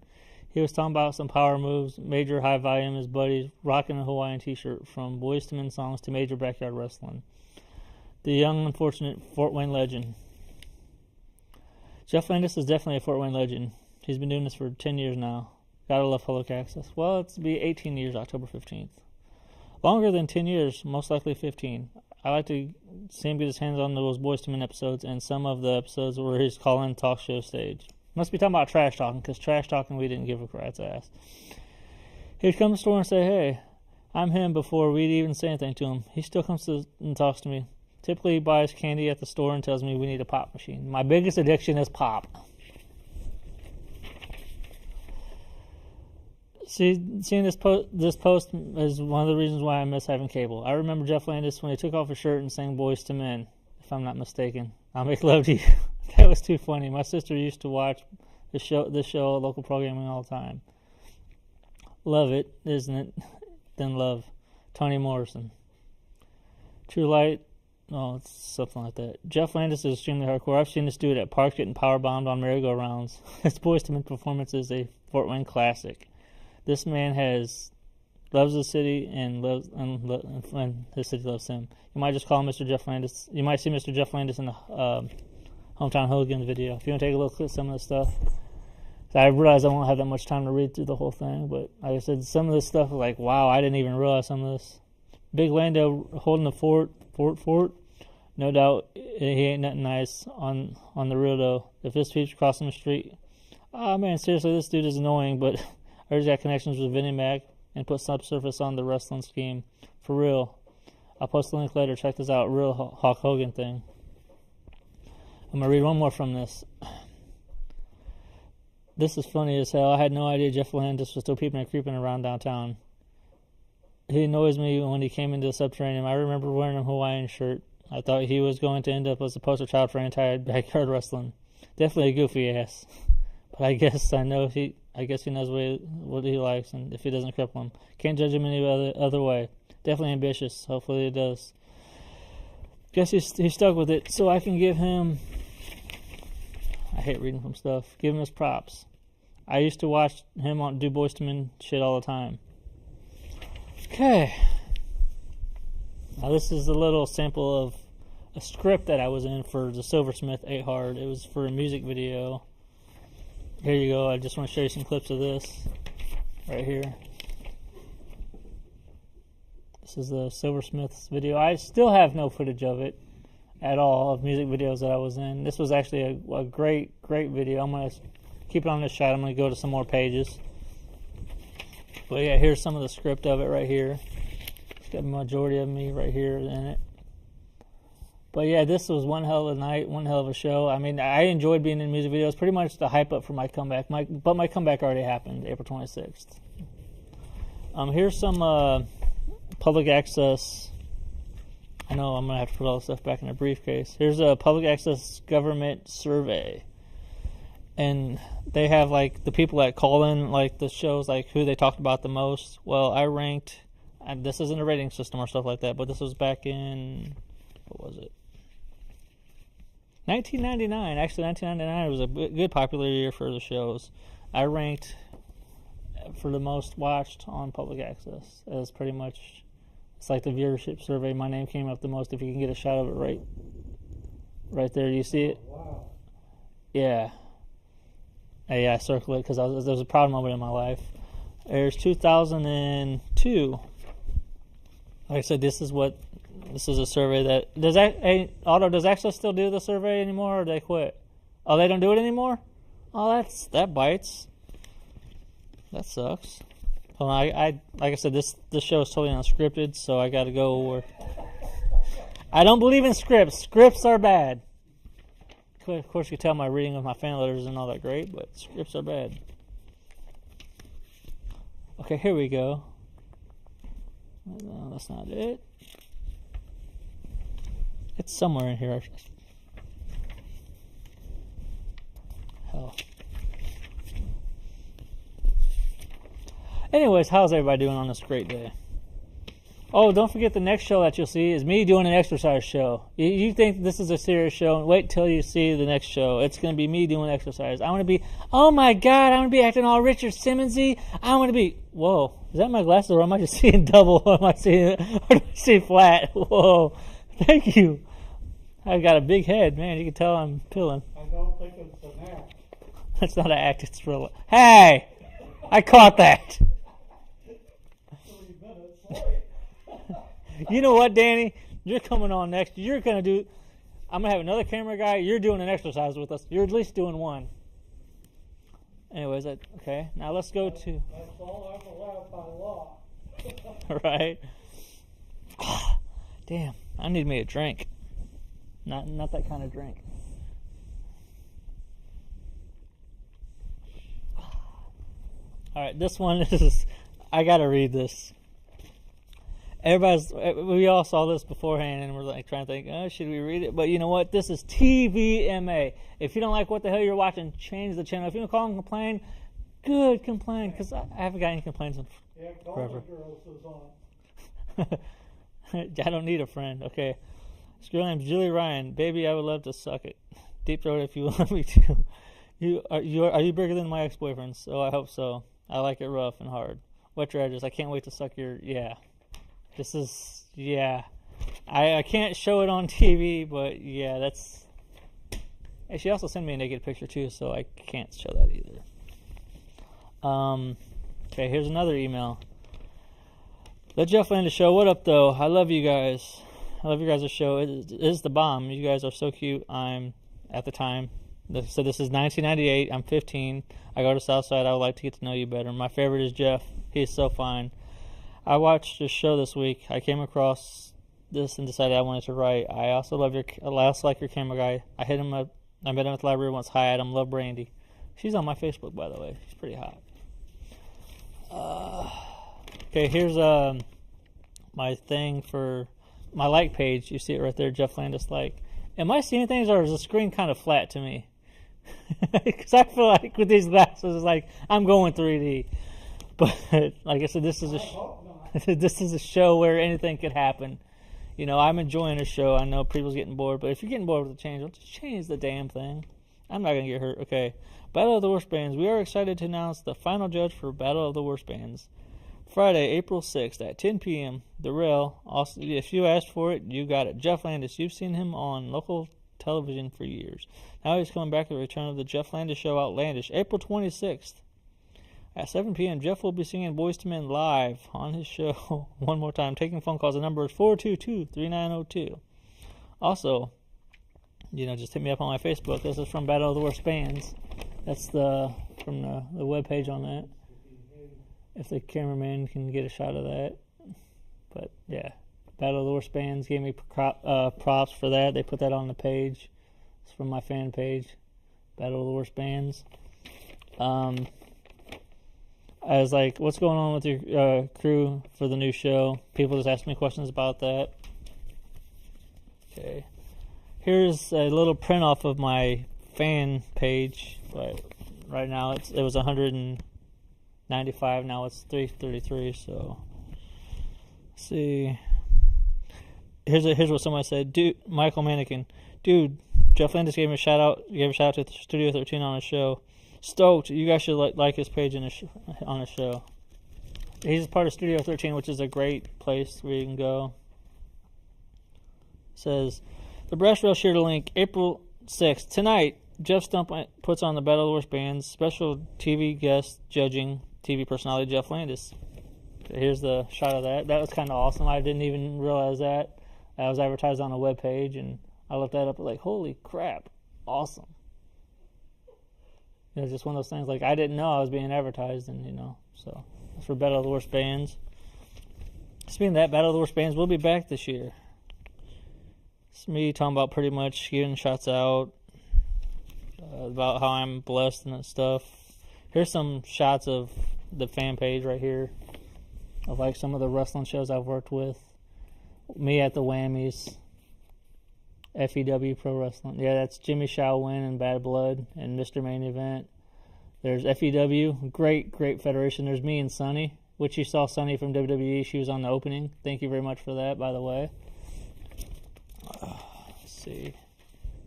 D: He was talking about some power moves, major high volume, his buddies, rocking a Hawaiian t-shirt, from Boyz II Men songs to major backyard wrestling. The young, unfortunate Fort Wayne legend. Jeff Landis is definitely a Fort Wayne legend. He's been doing this for 10 years now. Gotta love public access. Well, it's be 18 years, October 15th. Longer than 10 years, most likely 15. I like to see him get his hands on those Boyz II Men episodes and some of the episodes where he's calling talk show stage. Must be talking about trash talking, because trash talking we didn't give a rat's ass. He'd come to the store and say, hey, I'm him, before we'd even say anything to him. He still comes and talks to me. Typically he buys candy at the store and tells me we need a pop machine. My biggest addiction is pop. Seeing this post is one of the reasons why I miss having cable. I remember Jeff Landis when he took off his shirt and sang Boyz II Men, if I'm not mistaken. I'll make love to you. That was too funny. My sister used to watch this show, local programming all the time. Love it, isn't it? Then love. Toni Morrison. True Light. Oh, it's something like that. Jeff Landis is extremely hardcore. I've seen this dude at parks getting powerbombed on merry-go-rounds. His Boyz II Men performance is a Fort Wayne classic. This man loves the city and his city loves him. You might just call him Mr. Jeff Landis. You might see Mr. Jeff Landis in the Hometown Hooligan video. If you want to take a look at some of the stuff. I realize I won't have that much time to read through the whole thing, but like I said, some of this stuff is like, wow, I didn't even realize some of this. Big Lando holding the fort. No doubt he ain't nothing nice on the real though. If this keeps crossing the street, oh man, seriously, this dude is annoying, but I heard he got connections with Vinnie Mac and put Subsurface on the wrestling scheme. For real. I'll post the link later. Check this out. Real Hulk Hogan thing. I'm going to read one more from this. This is funny as hell. I had no idea Jeff Landis was still peeping and creeping around downtown. He annoys me when he came into the subterranean. I remember wearing a Hawaiian shirt. I thought he was going to end up as a poster child for anti-backyard wrestling. Definitely a goofy ass. But I guess he knows what he likes, and if he doesn't cripple him. Can't judge him any other way. Definitely ambitious. Hopefully it does. Guess he's stuck with it, so I can give him... I hate reading from stuff. Give him his props. I used to watch him do Boyz II Men shit all the time. Okay. Now this is a little sample of a script that I was in for the Silversmith 8 Hard. It was for a music video. Here you go. I just want to show you some clips of this right here. This is the Silversmith's video. I still have no footage of it at all, of music videos that I was in. This was actually a great video. I'm going to keep it on this shot. I'm going to go to some more pages. But yeah, here's some of the script of it right here. It's got the majority of me right here in it. But yeah, this was one hell of a night, one hell of a show. I mean, I enjoyed being in music videos. Pretty much the hype up for my comeback. But my comeback already happened, April 26th. Here's some public access. I know I'm going to have to put all this stuff back in a briefcase. Here's a public access government survey. And they have, like, the people that call in, like, the shows, like, who they talked about the most. Well, I ranked and this isn't a rating system or stuff like that, but this was back in, what was it? 1999. Actually, 1999 was a good popular year for the shows. I ranked for the most watched on public access. It was pretty much, it's like the viewership survey. My name came up the most. If you can get a shot of it right there. You see it?
E: Wow.
D: Yeah. Yeah, I circled it because there was a proud moment in my life. There's 2002. Like I said, this is a survey that does Access still do the survey anymore, or they quit? Oh, they don't do it anymore? Oh, that bites. That sucks. Well, I like I said, this show is totally unscripted, so I got to go where. I don't believe in scripts. Scripts are bad. Of course, you can tell my reading of my fan letters isn't all that great, but scripts are bad. Okay, here we go. No, that's not it. It's somewhere in here. Hell. Anyways, how's everybody doing on this great day? Oh, don't forget the next show that you'll see is me doing an exercise show. You think this is a serious show, and wait till you see the next show. It's going to be me doing exercise. I want to be, oh my God, I'm going to be acting all Richard Simmonsy. I'm going to be, whoa, is that my glasses, or am I just seeing double, or am I seeing flat? Whoa, thank you. I got a big head, man. You can tell I'm pilling.
E: I don't think it's an act.
D: That's not an act, it's real. Hey, I caught that.
E: 30 minutes.
D: You know what, Danny? You're coming on next. You're going to do... I'm going to have another camera guy. You're doing an exercise with us. You're at least doing one. Anyways, okay. Now let's go to...
E: That's all I'm allowed by law.
D: Right. Damn. I need me a drink. Not that kind of drink. All right, this one is... I got to read this. We all saw this beforehand, and we're like trying to think, oh, should we read it? But you know what? This is TVMA. If you don't like what the hell you're watching, change the channel. If you don't call and complain, good, complain, because I haven't got any complaints in forever.
E: Girls is on.
D: I don't need a friend. Okay. This girl named Julie Ryan. Baby, I would love to suck it. Deep throat if you want me to. Are you bigger than my ex-boyfriends? Oh, I hope so. I like it rough and hard. Wet your edges. I can't wait to suck your... Yeah. This is... Yeah. I can't show it on TV, but yeah, that's... And she also sent me a naked picture too, so I can't show that either. Okay, here's another email. The Jeff Landis Show. What up, though? I love you guys. I love you guys' show. It is the bomb. You guys are so cute. I'm, at the time, so this is 1998. I'm 15. I go to Southside. I would like to get to know you better. My favorite is Jeff. He's so fine. I watched your show this week. I came across this and decided I wanted to write. I also like your camera guy. I hit him up. I met him at the library once. Hi, Adam. Love Brandy. She's on my Facebook, by the way. She's pretty hot. Okay, here's my thing for my like page. You see it right there, Jeff Landis like. Am I seeing things, or is the screen kind of flat to me? Because I feel like with these glasses, it's like I'm going 3D. But like I said, this is a show where anything could happen. You know, I'm enjoying the show. I know people's getting bored, but if you're getting bored with the change, just change the damn thing. I'm not gonna get hurt. Okay, Battle of the Worst Bands. We are excited to announce the final judge for Battle of the Worst Bands. Friday, April 6th at 10 p.m. The Rail. Also, if you asked for it, you got it. Jeff Landis. You've seen him on local television for years. Now he's coming back to the return of the Jeff Landis Show Outlandish. April 26th. At 7 p.m., Jeff will be singing Boyz II Men live on his show one more time. Taking phone calls. The number is 422-3902. Also, just hit me up on my Facebook. This is from Battle of the Worst Bands. That's from the webpage on that. If the cameraman can get a shot of that. But, yeah. Battle of the Worst Bands gave me props for that. They put that on the page. It's from my fan page. Battle of the Worst Bands. I was like, what's going on with your crew for the new show? People just ask me questions about that. Okay. Here's a little print off of my fan page. But right now it was 195. Now it's 333. So Let's see. Here's what somebody said. Dude, Michael Mannequin. Dude, Jeff Landis gave a shout out to Studio 13 on his show. Stoked. You guys should like his page on his show. He's part of Studio 13, which is a great place where you can go. It says, the Brass Rail shared a link. April 6th. Tonight, Jeff Stump puts on the Battle of the Worst Bands. Special TV guest judging TV personality Jeff Landis. Here's the shot of that. That was kind of awesome. I didn't even realize that. That was advertised on a web page, and I looked that up like, holy crap, awesome. You know, just one of those things, like, I didn't know I was being advertised, and, you know, so that's for Battle of the Worst Bands. Speaking of that, Battle of the Worst Bands will be back this year. It's me talking about pretty much getting shots out, about how I'm blessed and that stuff. Here's some shots of the fan page right here of like some of the wrestling shows I've worked with. Me at the Whammies, FEW Pro Wrestling. Yeah, that's Jimmy Shaolin and Bad Blood and Mr. Main Event. There's FEW, great federation. There's me and Sunny, which you saw Sunny from WWE. She was on the opening. Thank you very much for that, by the way. Let's see.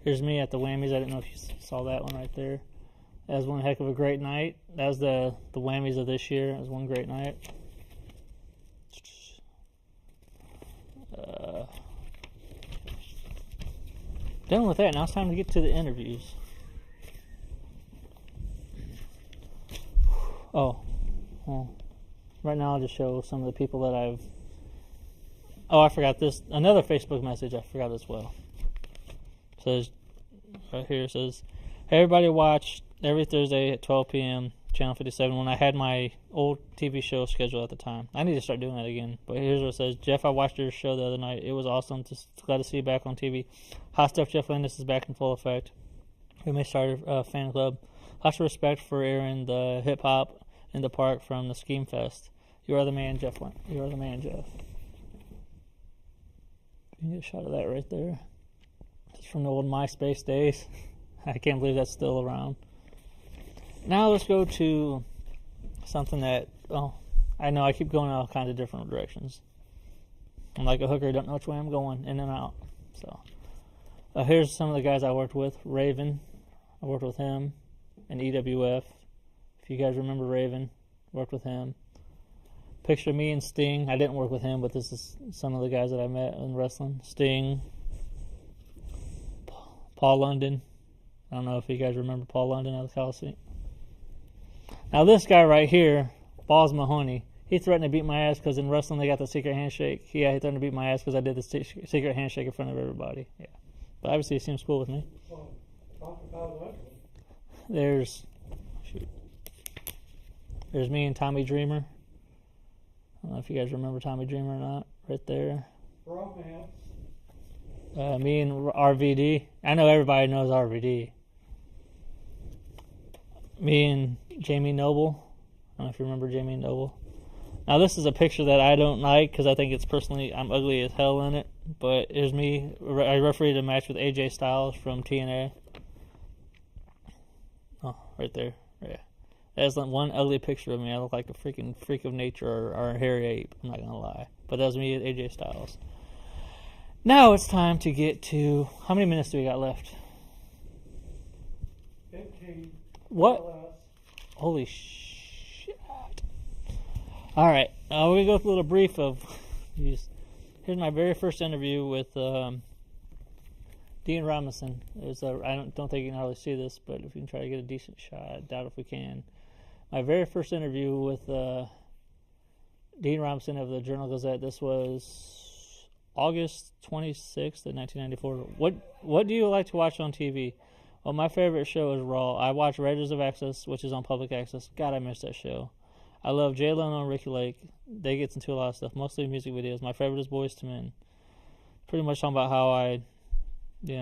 D: Here's me at the Whammies. I didn't know if you saw that one right there. That was one heck of a great night. That was the Whammies of this year. It was one great night. Done with that. Now it's time to get to the interviews. Oh, well, right now I'll just show some of the people that I've... Oh, I forgot this. Another Facebook message I forgot as well. It says, right here, it says, hey, everybody watch every Thursday at 12 p.m., Channel 57, when I had my old TV show schedule at the time. I need to start doing that again. But here's what it says. Jeff, I watched your show the other night. It was awesome. Glad to see you back on TV. Hot Stuff Jeff Landis is back in full effect. We may start a fan club. Lots of respect for airing the hip-hop in the park from the Scheme Fest. You are the man, Jeff. You are the man, Jeff. You can get a shot of that right there. It's from the old MySpace days. I can't believe that's still around. Now let's go to something that, well, I know I keep going in all kinds of different directions. I'm like a hooker, don't know which way I'm going, in and out. So, here's some of the guys I worked with. Raven, I worked with him, and EWF. If you guys remember Raven, worked with him. Picture me and Sting. I didn't work with him, but this is some of the guys that I met in wrestling. Sting, Paul London. I don't know if you guys remember Paul London at the Coliseum. Now this guy right here, Balls Mahoney, he threatened to beat my ass because in wrestling they got the secret handshake. Yeah, he threatened to beat my ass because I did the secret handshake in front of everybody. Yeah, but obviously he seems cool with me.
E: Well, talk about that.
D: There's me and Tommy Dreamer. I don't know if you guys remember Tommy Dreamer or not. Right there.
E: Romance.
D: Me and RVD. I know everybody knows RVD. Me and Jamie Noble. I don't know if you remember Jamie Noble. Now this is a picture that I don't like because I think it's personally, I'm ugly as hell in it. But here's me. I refereed a match with AJ Styles from TNA. Oh, right there. Yeah. That's one ugly picture of me. I look like a freaking freak of nature or a hairy ape. I'm not going to lie. But that was me with AJ Styles. Now it's time to get to... How many minutes do we got left?
E: 15.
D: What? Holy shit. Alright. We're going to go with a little brief of... Here's my very first interview with Dean Robinson. I don't think you can hardly see this, but if we can try to get a decent shot, I doubt if we can. My very first interview with Dean Robinson of the Journal-Gazette. This was August 26th of 1994. What do you like to watch on TV? Well, my favorite show is Raw. I watch Raiders of Access, which is on public access. God, I miss that show. I love Jay Leno and Ricky Lake. They get into a lot of stuff, mostly music videos. My favorite is Boyz II Men. Pretty much talking about how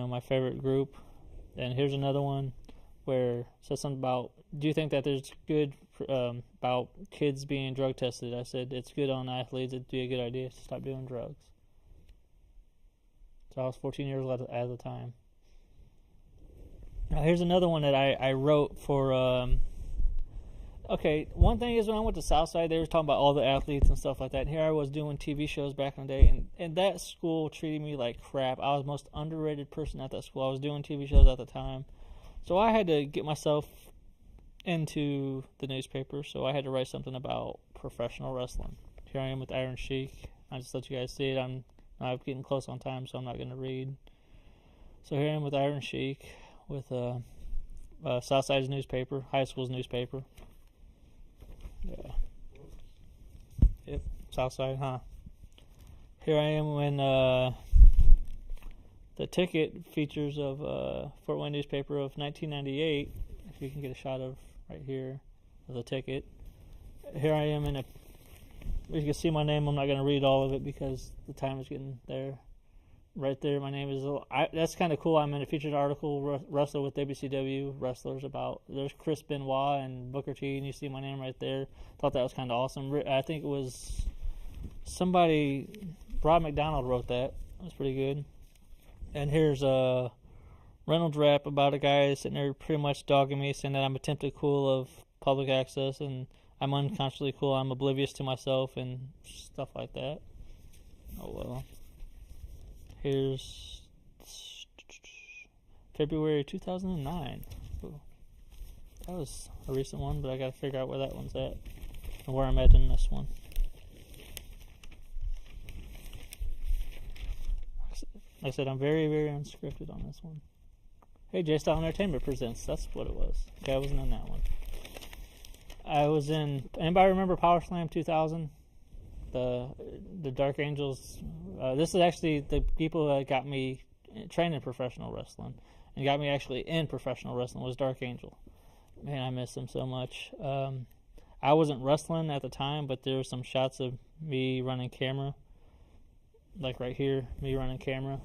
D: my favorite group. And here's another one where it says something about, do you think that there's good about kids being drug tested? I said, it's good on athletes. It'd be a good idea to stop doing drugs. So I was 14 years old at the time. Now here's another one that I wrote for okay, one thing is when I went to Southside, they were talking about all the athletes and stuff like that. And here I was doing TV shows back in the day, and that school treated me like crap. I was the most underrated person at that school. I was doing TV shows at the time. So I had to get myself into the newspaper, so I had to write something about professional wrestling. Here I am with Iron Sheik. I just let you guys see it. I'm getting close on time, so I'm not going to read. So here I am with Iron Sheik, with Southside's newspaper, high school's newspaper. Yeah. Yep, Southside, huh? Here I am when the ticket features of Fort Wayne newspaper of 1998. If you can get a shot of right here of the ticket. Here I am in a. You can see my name. I'm not going to read all of it because the time is getting there. Right there, my name is. That's kind of cool. I'm in a featured article, Wrestler with WCW Wrestlers, about. There's Chris Benoit and Booker T, and you see my name right there. Thought that was kind of awesome. I think it was somebody. Rob McDonald wrote that. That was pretty good. And here's a Reynolds rap about a guy sitting there pretty much dogging me, saying that I'm attempted cool of public access and I'm unconsciously cool. I'm oblivious to myself and stuff like that. Oh well. Here's February 2009. Ooh. That was a recent one, but I gotta figure out where that one's at and where I'm at in this one. Like I said, I'm very, very unscripted on this one. Hey, J Style Entertainment presents. That's what it was. Okay, I wasn't in that one. I was in. Anybody remember Power Slam 2000? The Dark Angels. This is actually the people that got me trained in professional wrestling and got me actually in professional wrestling was Dark Angel. Man, I miss them so much. I wasn't wrestling at the time, but there were some shots of me running camera. Like right here, me running camera.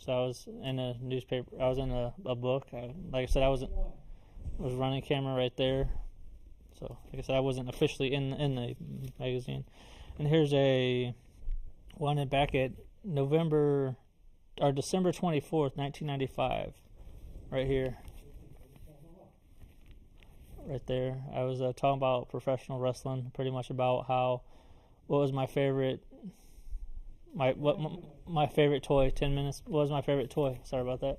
D: So I was in a newspaper. I was in a book. Like I said, I was running camera right there. So like I said, I wasn't officially in the magazine. And here's a one back at December 24th, 1995. Right here. Right there. I was talking about professional wrestling, pretty much about what was my favorite. My favorite toy. 10 minutes. What was my favorite toy? Sorry about that.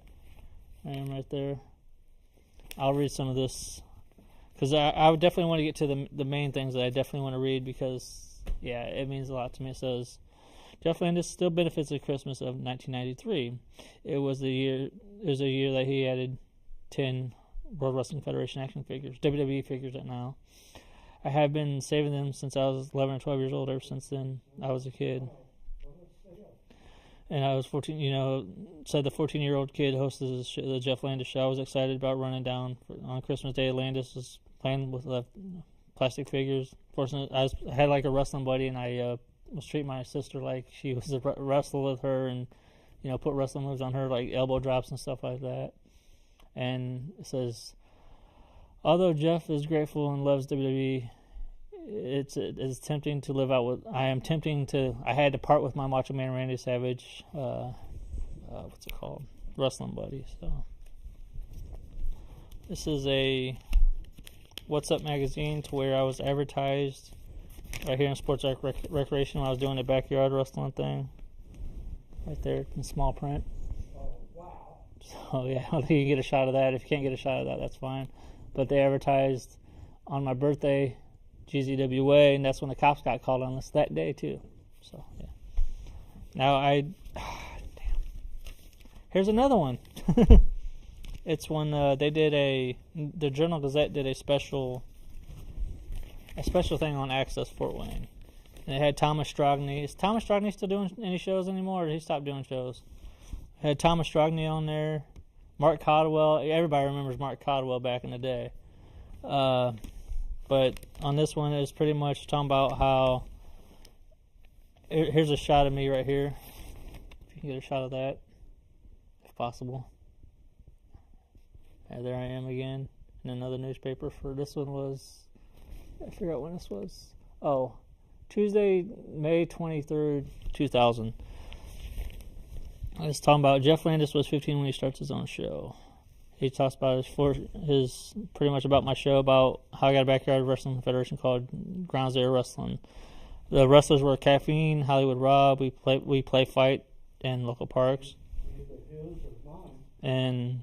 D: I am right there. I'll read some of this because I would definitely want to get to the main things that I definitely want to read because yeah, it means a lot to me. It says Jeff Landis still benefits of Christmas of 1993. It was a year that he added 10 World Wrestling Federation action figures, WWE figures at now. I have been saving them since I was 11 or 12 years old. Ever since then, I was a kid. And I was 14, said the 14-year-old kid hosted the Jeff Landis show. I was excited about running down on Christmas Day. Landis was playing with plastic figures. Fortunately, I had like a wrestling buddy, and I was treating my sister like she was a wrestler with her and, put wrestling moves on her, like elbow drops and stuff like that. And it says, although Jeff is grateful and loves WWE, it's tempting to live out with. I had to part with my Macho Man Randy Savage. What's it called? Wrestling buddy. So this is a What's Up magazine to where I was advertised right here in Sports Recreation when I was doing the backyard wrestling thing. Right there in small print.
E: Oh, wow.
D: So yeah, I think you can get a shot of that. If you can't get a shot of that, that's fine. But they advertised on my birthday. GZWA, and that's when the cops got called on us that day too. So yeah. Now damn. Here's another one. It's when the Journal Gazette did a special thing on Access Fort Wayne, and it had Thomas Strogny. Is Thomas Strogny still doing any shows anymore, or did he stop doing shows? It had Thomas Strogny on there, Mark Caldwell. Everybody remembers Mark Caldwell back in the day. But on this one, it's pretty much talking about how. Here's a shot of me right here. If you can get a shot of that, if possible. And there I am again in another newspaper. For this one was, I forgot when this was. Oh, Tuesday, May 23rd, 2000. I was talking about Jeff Landis was 15 when he starts his own show. He talks about his pretty much about my show, about how I got a backyard wrestling federation called Ground Zero Wrestling. The wrestlers were Caffeine, Hollywood Rob. We play fight in local parks, and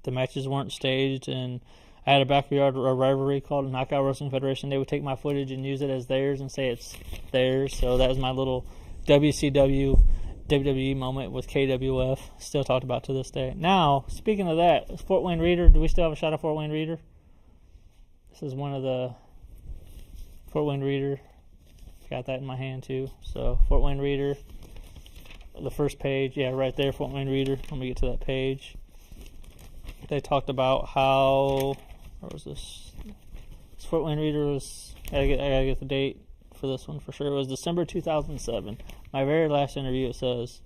D: the matches weren't staged. And I had a backyard rivalry called Knockout Wrestling Federation. They would take my footage and use it as theirs and say it's theirs. So that was my little WCW WWE moment with KWF. Still talked about to this day. Now, speaking of that, Fort Wayne Reader. Do we still have a shot of Fort Wayne Reader? This is one of the Fort Wayne Reader. Got that in my hand too. So Fort Wayne Reader. The first page, yeah, right there, Fort Wayne Reader. Let me get to that page. They talked about how, where was this? This Fort Wayne Reader was, I gotta get the date for this one for sure. It was December 2007. My very last interview, it says,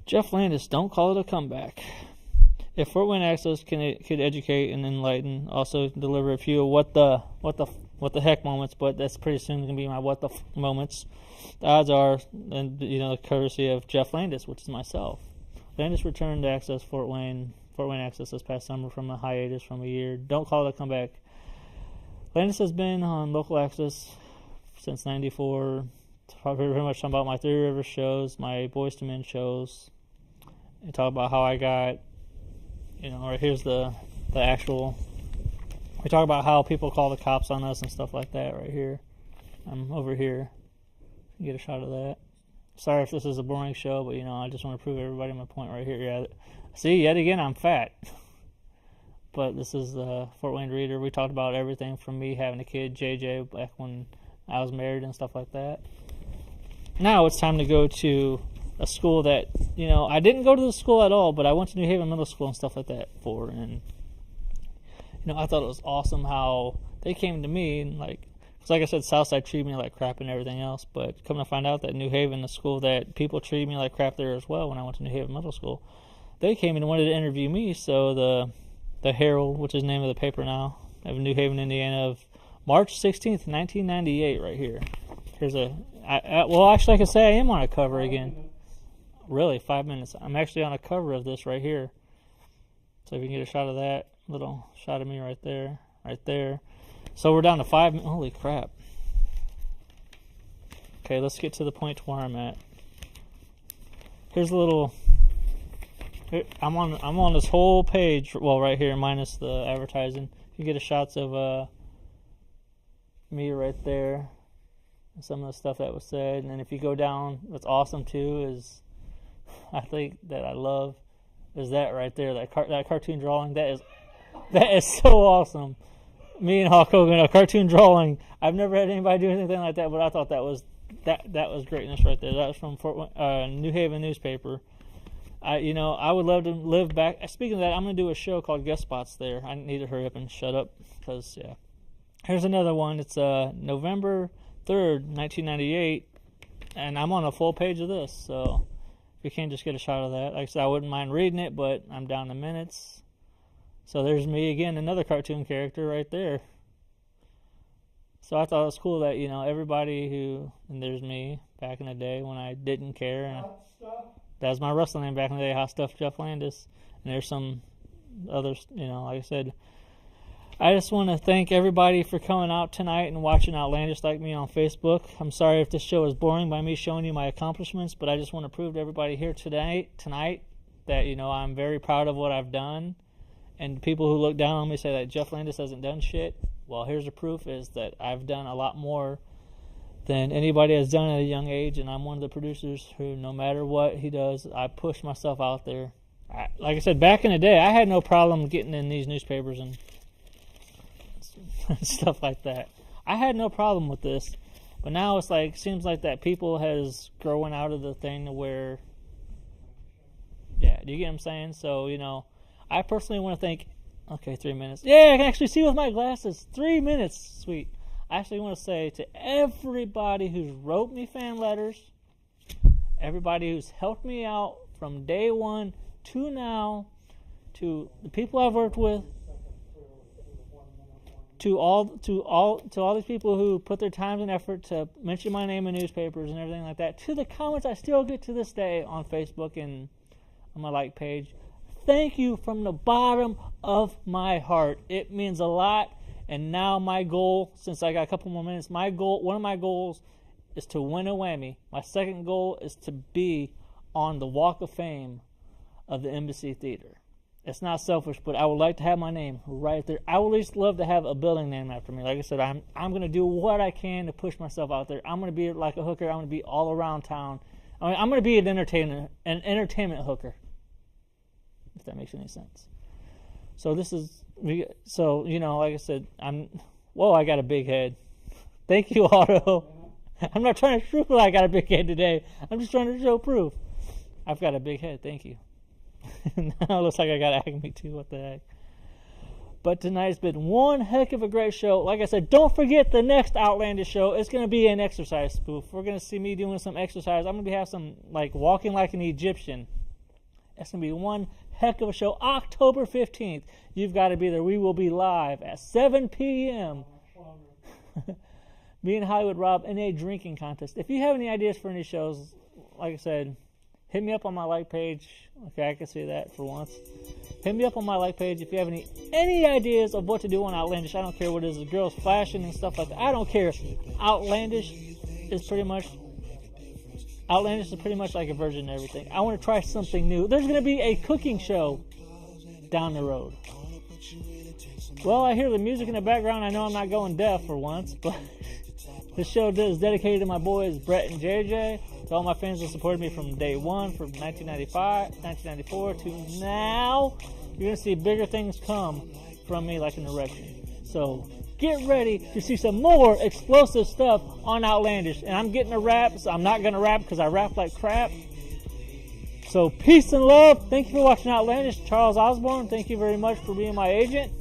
D: Jeff Landis, don't call it a comeback. If Fort Wayne Access could educate and enlighten, also deliver a few of what the heck moments, but that's pretty soon going to be my what the moments. The odds are, and the courtesy of Jeff Landis, which is myself. Landis returned to Access Fort Wayne Access this past summer from a hiatus from a year. Don't call it a comeback. Landis has been on local Access since '94. Probably pretty much talking about my Three Rivers shows, my Boys to Men shows, and talk about how I got, right here's the actual. We talk about how people call the cops on us and stuff like that right here. I'm over here. You get a shot of that. Sorry if this is a boring show, but I just want to prove everybody my point right here. Yeah, see, yet again, I'm fat. But this is the Fort Wayne Reader. We talked about everything from me having a kid, JJ, back when I was married and stuff like that. Now it's time to go to a school that, I didn't go to the school at all, but I went to New Haven Middle School and stuff like that for, and I thought it was awesome how they came to me and because like I said, Southside treated me like crap and everything else, but come to find out that New Haven, the school that people treated me like crap there as well when I went to New Haven Middle School, they came and wanted to interview me. So the Herald, which is the name of the paper now, of New Haven, Indiana, of March 16th, 1998, right here. Here's actually I can say I am on a cover again. Really, 5 minutes. I'm actually on a cover of this right here. So if you can get a shot of that, little shot of me right there. So we're down to 5 minutes. Holy crap. Okay, let's get to the point to where I'm at. Here's a little. I'm on this whole page. Well, right here, minus the advertising. You get a shots of me right there. And some of the stuff that was said. And then if you go down, what's awesome too is, I think that I love, is that right there. That cartoon drawing. That is so awesome. Me and Hulk Hogan, a cartoon drawing. I've never had anybody do anything like that, but I thought that was greatness right there. That was from New Haven newspaper. I would love to live back. Speaking of that, I'm going to do a show called Guest Spots there. I need to hurry up and shut up because, yeah. Here's another one. It's November 3rd, 1998, and I'm on a full page of this, so if you can't just get a shot of that. Like I said, I wouldn't mind reading it, but I'm down to minutes. So there's me again, another cartoon character right there. So I thought it was cool that, everybody and there's me back in the day when I didn't care. And that was my wrestling name back in the day, Hot Stuff Jeff Landis. And there's some others, like I said. I just want to thank everybody for coming out tonight and watching Outlandish Like Me on Facebook. I'm sorry if this show is boring by me showing you my accomplishments, but I just want to prove to everybody here tonight that, I'm very proud of what I've done. And people who look down on me say that Jeff Landis hasn't done shit. Well, here's the proof is that I've done a lot more than anybody has done at a young age, and I'm one of the producers who, no matter what he does, I push myself out there. Like I said, back in the day, I had no problem getting in these newspapers and stuff like that. I had no problem with this, but now it's seems like that people has growing out of the thing to where, yeah, do you get what I'm saying? So, I personally want to thank, 3 minutes. Yeah, I can actually see with my glasses. 3 minutes, sweet. I actually want to say to everybody who's wrote me fan letters, everybody who's helped me out from day one to now, to the people I've worked with, to all these people who put their time and effort to mention my name in newspapers and everything like that, to the comments I still get to this day on Facebook and on my like page. thank you from the bottom of my heart. It means a lot. And now my goal, since I got a couple more minutes, one of my goals is to win a Whammy. My second goal is to be on the Walk of Fame of the Embassy Theater. It's not selfish, but I would like to have my name right there. I would at least love to have a building named after me. Like I said, I'm going to do what I can to push myself out there. I'm going to be like a hooker. I'm going to be all around town. I mean, I'm going to be an entertainment hooker, if that makes any sense. So like I said, I got a big head. Thank you, Otto. I'm not trying to prove I got a big head today. I'm just trying to show proof. I've got a big head. Thank you. Now it looks like I got acne too. What the heck? But tonight's been one heck of a great show. Like I said, don't forget the next Outlandish show. It's going to be an exercise spoof. We're going to see me doing some exercise. I'm going to have some, like, walking like an Egyptian. It's going to be one heck of a show. October 15th. You've got to be there. We will be live at 7 p.m. Me and Hollywood Rob in a drinking contest. If you have any ideas for any shows, like I said, hit me up on my like page. Okay, I can say that for once. Hit me up on my like page if you have any ideas of what to do on Outlandish. I don't care what it is. The girls flashing and stuff like that. I don't care. Outlandish is pretty much like a virgin and everything. I want to try something new. There's going to be a cooking show down the road. Well, I hear the music in the background. I know I'm not going deaf for once, but this show is dedicated to my boys Brett and JJ, to all my fans that supported me from day one, from 1994 to now. You're going to see bigger things come from me like an erection. So get ready to see some more explosive stuff on Outlandish. And I'm getting a rap, so I'm not going to rap because I rap like crap. So peace and love. Thank you for watching Outlandish. Charles Osborne, thank you very much for being my agent.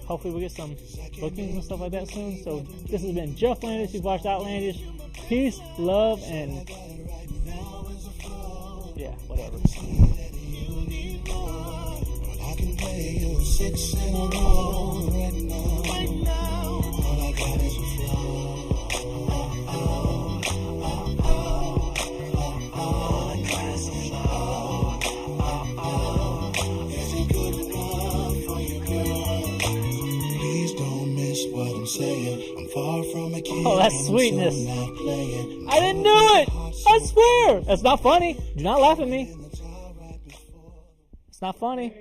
D: Hopefully we'll get some bookings and stuff like that soon. So this has been Jeff Landis. You've watched Outlandish. Peace, love, and yeah, whatever.
A: I can play you 6 in a row right now. All I got is a flow. Is it good enough for you, girl? Please don't miss what I'm saying. I'm far from a kid.
D: Oh, that's sweetness. I didn't do it. I swear. That's not funny. Do not laugh at me. It's not funny.